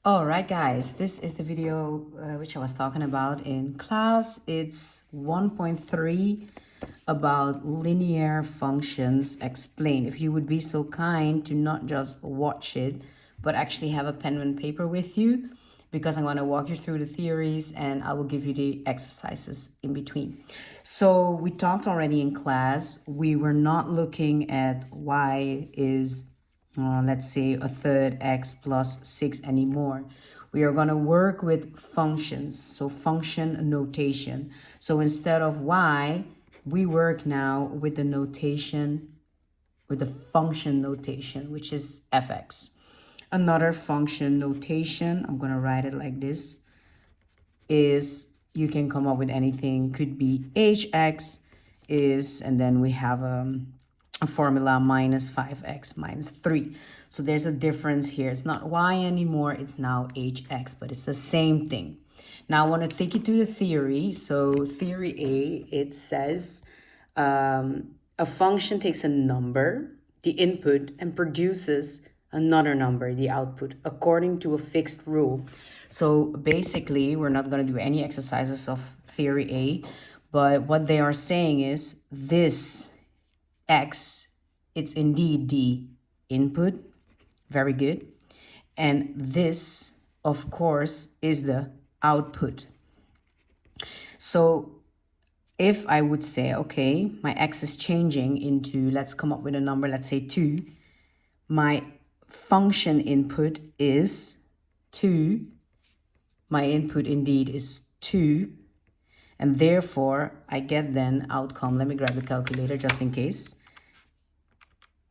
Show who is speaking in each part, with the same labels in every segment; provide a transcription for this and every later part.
Speaker 1: All right, guys, this is the video which I was talking about in class. It's 1.3 about linear functions explained. If you would be so kind to not just watch it, but actually have a pen and paper with you, because I'm going to walk you through the theories and I will give you the exercises in between. So we talked already in class. We were not looking at y is let's say a third x plus 6 anymore. We are going to work with functions, so function notation. So instead of y, we work now with the notation, with the function notation, which is fx. Another function notation, I'm going to write it like this, is you can come up with anything. Could be hx is, and then we have a formula minus 5x minus 3. So there's a difference here. It's not y anymore, it's now hx, but it's the same thing. Now I want to take you to the theory. So theory A, it says a function takes a number, the input, and produces another number, the output, according to a fixed rule. So basically, we're not going to do any exercises of theory A, but what they are saying is this x, it's indeed the input. Very good. And this, of course, is the output. So if I would say, okay, my x is changing into, let's come up with a number, let's say 2. My function input is 2. My input indeed is 2. And therefore, I get then outcome. Let me grab the calculator just in case.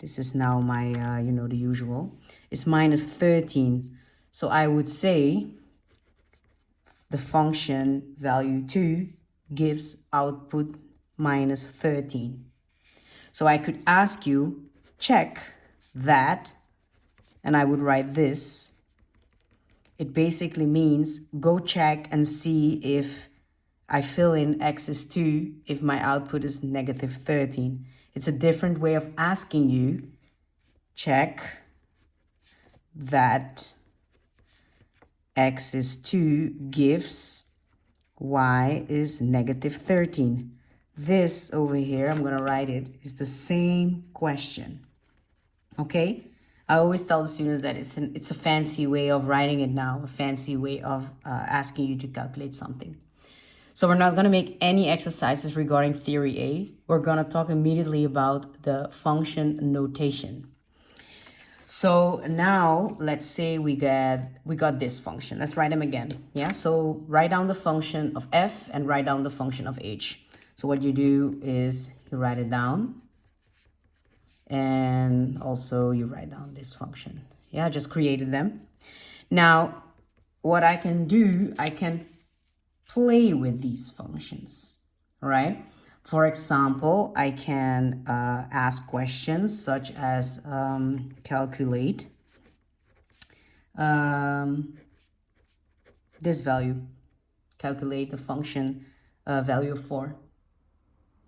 Speaker 1: This is now my, the usual. It's minus 13. So I would say the function value 2 gives output minus 13. So I could ask you, check that, and I would write this. It basically means go check and see if I fill in x is 2, if my output is negative 13. It's a different way of asking you, check that x is 2 gives y is negative 13. This over here, I'm going to write it, is the same question. Okay? I always tell the students that it's a fancy way of writing it now, a fancy way of asking you to calculate something. So we're not going to make any exercises regarding theory A. We're going to talk immediately about the function notation. So now let's say we got this function. Let's write them again. Yeah, so write down the function of f and write down the function of h. So what you do is you write it down. And also you write down this function. Yeah, I just created them. Now, what I can do, I can play with these functions, all right? For example, I can ask questions such as calculate this value. Calculate the function value of 4.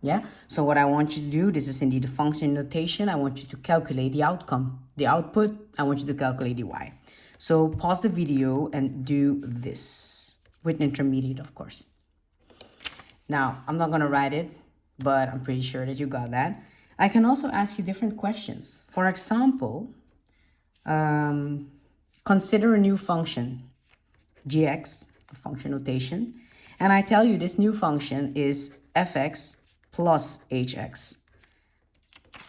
Speaker 1: Yeah, so what I want you to do, this is indeed a function notation. I want you to calculate the outcome. The output, I want you to calculate the y. So pause the video and do this with intermediate, of course. Now, I'm not going to write it, but I'm pretty sure that you got that. I can also ask you different questions. For example, consider a new function, gx, a function notation. And I tell you this new function is fx plus hx.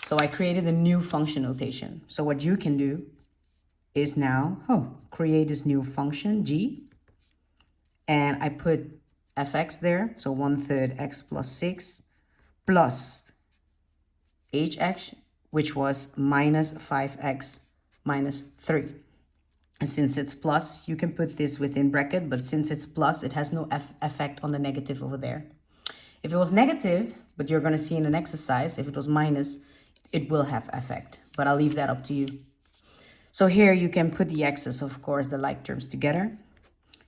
Speaker 1: So I created a new function notation. So what you can do is now, create this new function, g, and I put fx there, so 1/3 x plus 6, plus hx, which was minus 5x minus 3. And since it's plus, you can put this within bracket, but since it's plus, it has no effect on the negative over there. If it was negative, but you're going to see in an exercise, if it was minus, it will have effect. But I'll leave that up to you. So here you can put the x's, of course, the like terms together.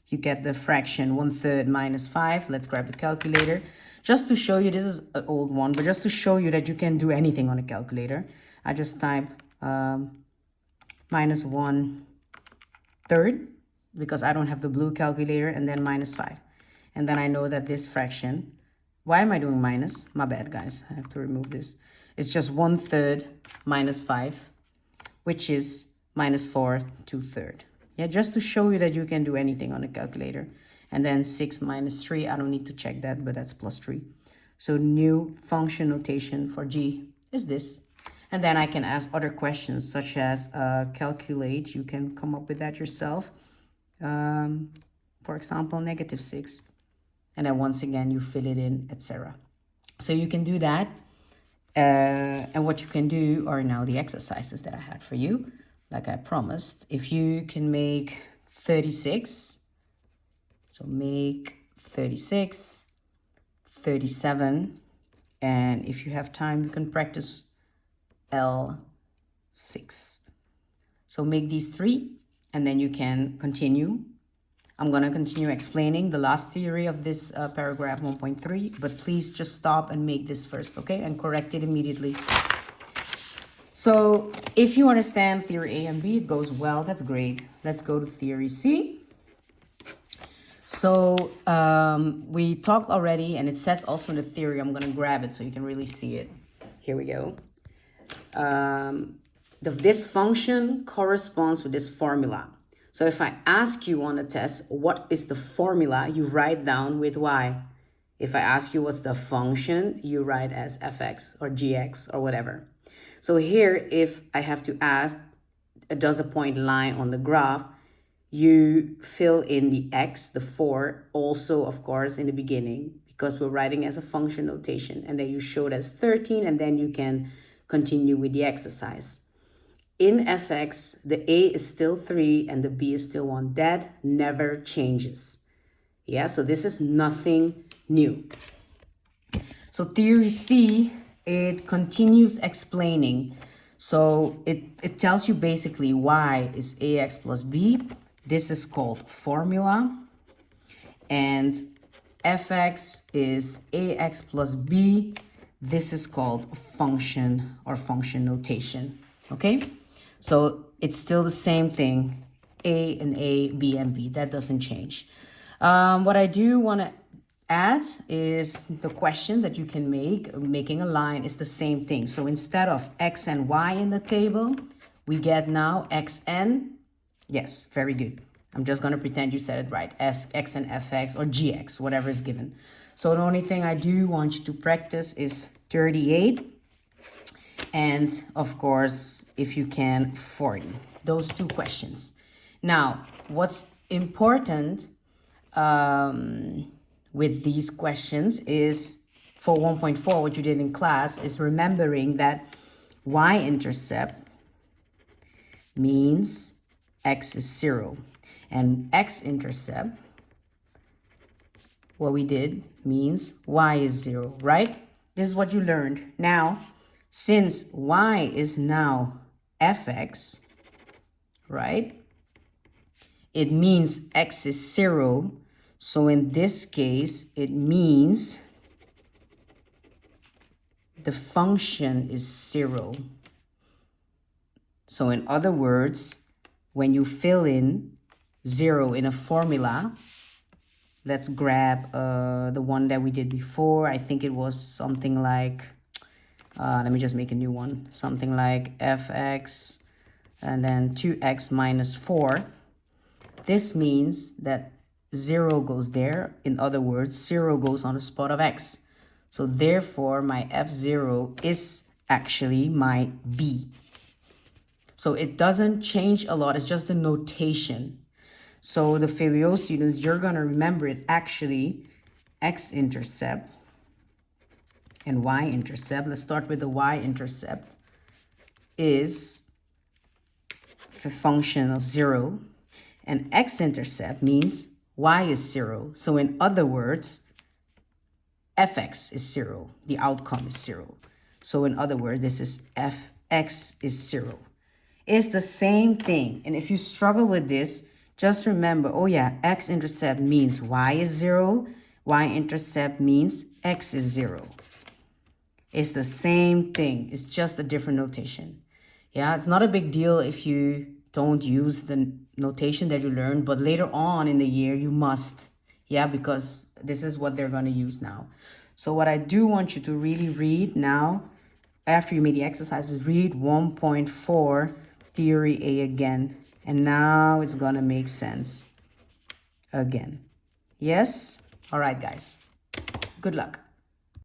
Speaker 1: You get the fraction 1/3 minus 5. Let's grab the calculator. Just to show you, this is an old one, but just to show you that you can do anything on a calculator, I just type minus 1/3 because I don't have the blue calculator, and then minus 5. And then I know that this fraction, why am I doing minus? My bad, guys. I have to remove this. It's just 1/3 minus 5, which is minus 4 2/3. Yeah, just to show you that you can do anything on a calculator. And then 6 minus 3, I don't need to check that, but that's plus 3. So new function notation for G is this. And then I can ask other questions such as calculate. You can come up with that yourself. For example, -6. And then once again, you fill it in, etc. So you can do that. And what you can do are now the exercises that I had for you. Like I promised, if you can make 36, so make 36, 37, and if you have time, you can practice L6. So make these 3, and then you can continue. I'm going to continue explaining the last theory of this paragraph 1.3, but please just stop and make this first, okay? And correct it immediately. So if you understand theory A and B, it goes well. That's great. Let's go to theory C. So we talked already, and it says also in the theory, I'm going to grab it so you can really see it. Here we go. This function corresponds with this formula. So if I ask you on the test, what is the formula, you write down with y. If I ask you what's the function, you write as fx or gx or whatever. So here, if I have to ask, does a point lie on the graph, you fill in the x, the 4, also, of course, in the beginning, because we're writing as a function notation. And then you show it as 13, and then you can continue with the exercise. In fx, the a is still 3 and the b is still 1. That never changes. Yeah, so this is nothing new. So theory C, it continues explaining. So it tells you basically y is ax plus b. This is called formula. And fx is ax plus b. This is called function or function notation. Okay? So it's still the same thing. A and A, B and B. That doesn't change. What I do want to add is the questions that you can make. Making a line is the same thing. So instead of x and y in the table, we get now xn. Yes, very good. I'm just going to pretend you said it right. X and fx or gx, whatever is given. So the only thing I do want you to practice is 38. And of course, if you can, 40. Those 2 questions. Now, what's important with these questions is for 1.4, what you did in class is remembering that y-intercept means x is 0. And x-intercept, what we did, means y is 0, right? This is what you learned. Now, since y is now fx, right? It means x is 0. So in this case, it means the function is 0. So in other words, when you fill in 0 in a formula, let's grab the one that we did before. I think it was something like, let me just make a new one. Something like fx and then 2x minus 4. This means that 0 goes there. In other words, 0 goes on the spot of x. So therefore, my f0 is actually my b. So it doesn't change a lot. It's just the notation. So the Fabio students, you're going to remember it actually x-intercept and y-intercept. Let's start with the y-intercept is the function of 0. And x-intercept means y is 0. So in other words, fx is 0. The outcome is 0. So in other words, this is fx is 0. It's the same thing. And if you struggle with this, just remember, oh yeah, x-intercept means y is 0. Y-intercept means x is 0. It's the same thing. It's just a different notation. Yeah, it's not a big deal if you don't use the notation that you learned, but later on in the year you must. Yeah, because this is what they're going to use now. So what I do want you to really read now, after you made the exercises, read 1.4 theory A again. And now it's going to make sense again. Yes? All right, guys. Good luck.